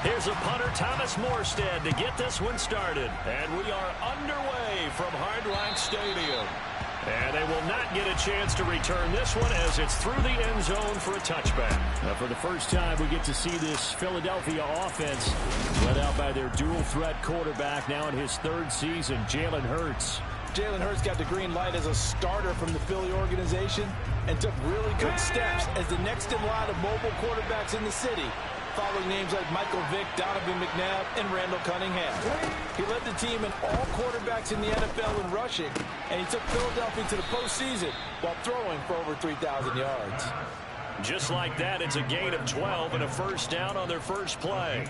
Here's a punter, Thomas Morstead, to get this one started. And we are underway from Hard Rock Stadium. And they will not get a chance to return this one as it's through the end zone for a touchback. Now for the first time, we get to see this Philadelphia offense led out by their dual-threat quarterback now in his third season, Jalen Hurts. Jalen Hurts got the green light as a starter from the Philly organization and took really good steps as the next in line of mobile quarterbacks in the city, following names like Michael Vick, Donovan McNabb, and Randall Cunningham. He led the team in all quarterbacks in the NFL in rushing, and he took Philadelphia to the postseason while throwing for over 3,000 yards. Just like that, it's a gain of 12 and a first down on their first play.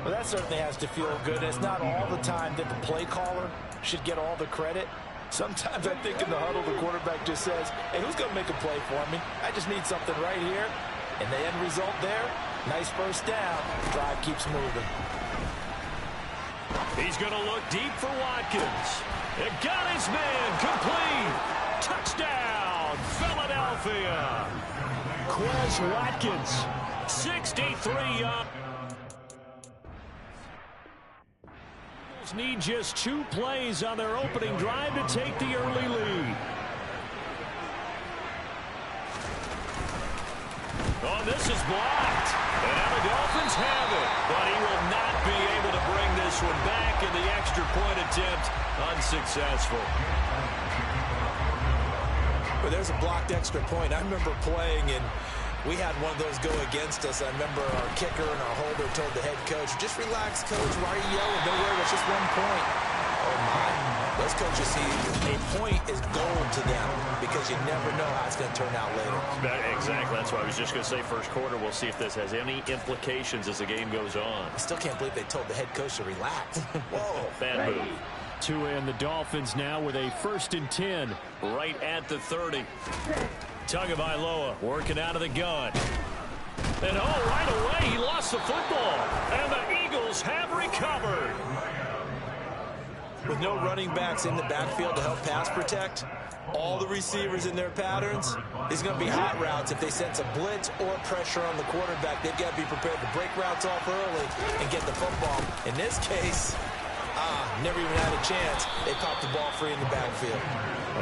Well, that certainly has to feel good. It's not all the time that the play caller should get all the credit. Sometimes I think in the huddle, the quarterback just says, hey, who's going to make a play for me? I just need something right here. And the end result there, nice first down. Drive keeps moving. He's going to look deep for Watkins. It got his man complete. Touchdown, Philadelphia. Quez Watkins, 63 yards. Need just 2 plays on their opening drive to take the early lead. Oh, this is blocked. And now the Dolphins have it. But he will not be able to bring this one back in the extra point attempt. Unsuccessful. But there's a blocked extra point. I remember playing and we had one of those go against us. I remember our kicker and our holder told the head coach, just relax, coach. Why are you yelling? Don't worry, it's just 1 point. Oh, my. Those coaches see a point is gold to them because you never know how it's going to turn out later. Exactly. That's what I was just going to say. First quarter, we'll see if this has any implications as the game goes on. I still can't believe they told the head coach to relax. Whoa. Bad move. Tua and the Dolphins now with a 1st and 10. Right at the 30. Tagovailoa working out of the gun. And right away, he lost the football. And the Eagles have recovered. With no running backs in the backfield to help pass protect, all the receivers in their patterns, these are going to be hot routes. If they sense a blitz or pressure on the quarterback, they've got to be prepared to break routes off early and get the football. In this case, never even had a chance. They popped the ball free in the backfield.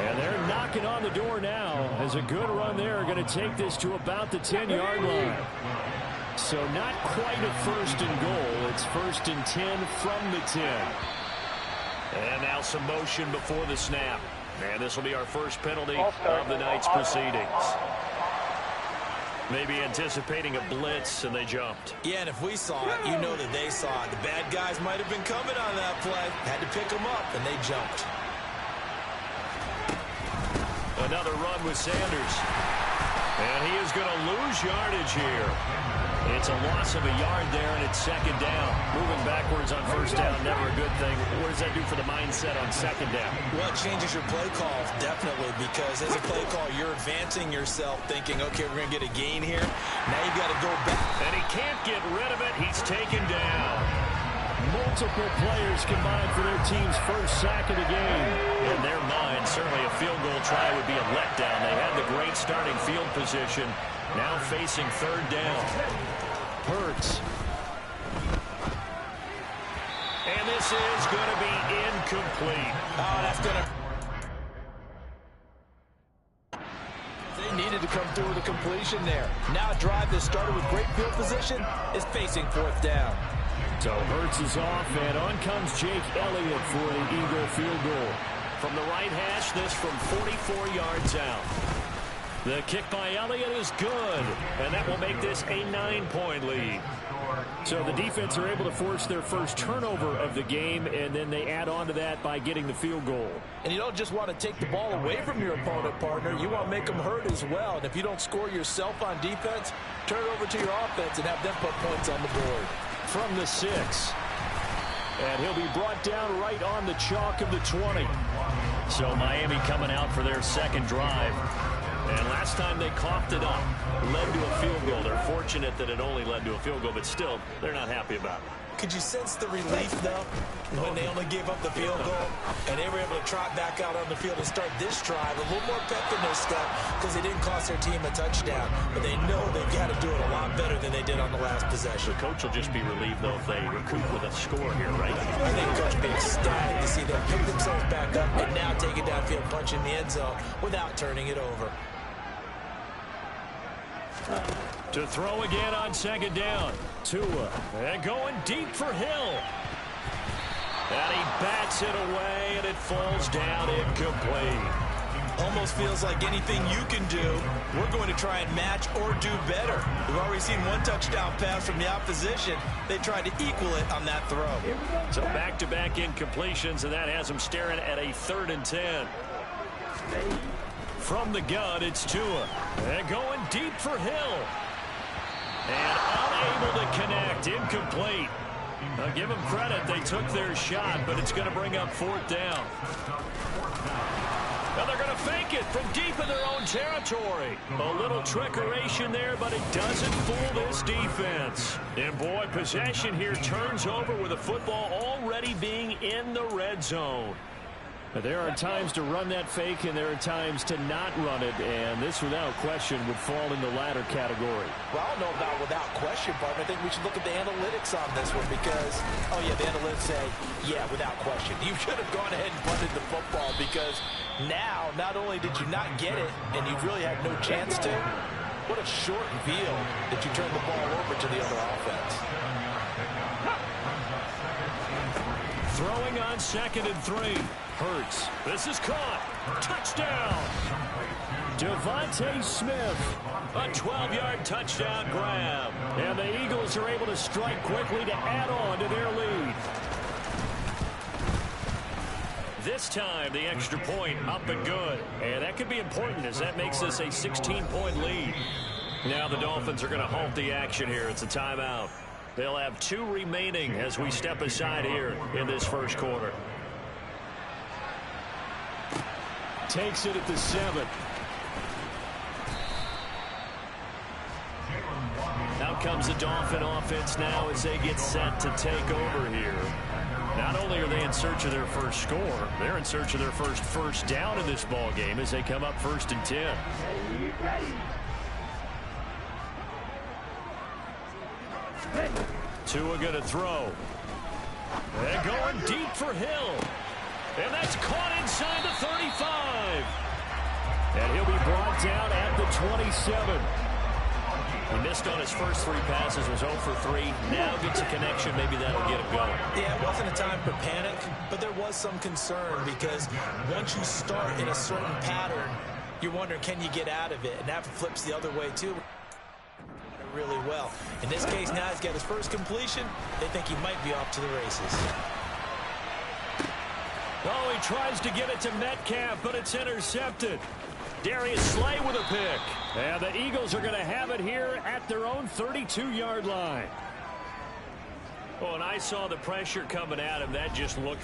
And they're knocking on the door now as a good run there. Going to take this to about the 10-yard line. So not quite a 1st and goal. It's 1st and 10 from the 10. And now some motion before the snap. And this will be our first penalty of the night's proceedings. Maybe anticipating a blitz, and they jumped. Yeah, and if we saw it, you know that they saw it. The bad guys might have been coming on that play. Had to pick them up, and they jumped. Another run with Sanders. And he is going to lose yardage here. It's a loss of a yard there, and it's 2nd down. Moving backwards on 1st down, never a good thing. What does that do for the mindset on 2nd down? Well, it changes your play call, definitely, because as a play call, you're advancing yourself thinking, okay, we're going to get a gain here. Now you've got to go back. And he can't get rid of it. He's taken down. Multiple players combined for their team's first sack of the game. In their mind, certainly a field goal try would be a letdown. They had the great starting field position. Now facing 3rd down. Hurts. And this is going to be incomplete. Oh, that's going to... They needed to come through with a completion there. Now a drive that started with great field position is facing 4th down. So Hurts is off, and on comes Jake Elliott for the Eagle field goal. From the right hash, this from 44 yards out. The kick by Elliott is good, and that will make this a 9-point lead. So the defense are able to force their first turnover of the game, and then they add on to that by getting the field goal. And you don't just want to take the ball away from your opponent, partner. You want to make them hurt as well. And if you don't score yourself on defense, turn it over to your offense and have them put points on the board. From the 6. And he'll be brought down right on the chalk of the 20. So Miami coming out for their 2nd drive. And last time they coughed it up, led to a field goal. They're fortunate that it only led to a field goal, but still, they're not happy about it. Could you sense the relief, though, when they only gave up the field goal and they were able to trot back out on the field and start this drive a little more pep in their step because they didn't cost their team a touchdown, but they know they've got to do it a lot better than they did on the last possession. The coach will just be relieved, though, if they recoup with a score here, right? I think Coach will be ecstatic to see them pick themselves back up and now take it downfield, punch in the end zone without turning it over. To throw again on second down. Tua, and going deep for Hill. And he bats it away, and it falls down incomplete. Almost feels like anything you can do, we're going to try and match or do better. We've already seen one touchdown pass from the opposition. They tried to equal it on that throw. So back-to-back incompletions, and that has them staring at a 3rd and 10. From the gun, it's Tua. And going deep for Hill. And unable to connect. Incomplete. I'll give them credit. They took their shot, but it's going to bring up 4th down. Now they're going to fake it from deep in their own territory. A little trickeration there, but it doesn't fool this defense. And boy, possession here turns over with the football already being in the red zone. There are times to run that fake, and there are times to not run it, and this, without question, would fall in the latter category. Well, I don't know about without question, partner. I think we should look at the analytics on this one because, oh, yeah, the analytics say, yeah, without question. You should have gone ahead and punted the football because now, not only did you not get it, and you really had no chance to, what a short field that you turned the ball over to the other offense. Throwing on 2nd and 3. Hurts. This is caught. Touchdown. Devontae Smith. A 12-yard touchdown grab. And the Eagles are able to strike quickly to add on to their lead. This time, the extra point up and good. And that could be important as that makes this a 16-point lead. Now the Dolphins are going to halt the action here. It's a timeout. They'll have 2 remaining as we step aside here in this first quarter. Takes it at the 7. Out comes the Dolphin offense now as they get set to take over here. Not only are they in search of their first score, they're in search of their first down in this ball game as they come up 1st and 10. Tua going to throw. And going deep for Hill. And that's caught inside the 35. And he'll be brought down at the 27. He missed on his first 3 passes, was 0 for 3. Now gets a connection. Maybe that'll get him going. Yeah, it wasn't a time for panic, but there was some concern because once you start in a certain pattern, you're wondering, can you get out of it? And that flips the other way, too. Really well. In this case, now he's got his first completion. They think he might be off to the races. Oh, he tries to get it to Metcalf, but it's intercepted. Darius Slay with a pick. And the Eagles are going to have it here at their own 32-yard line. Oh, and I saw the pressure coming at him. That just looked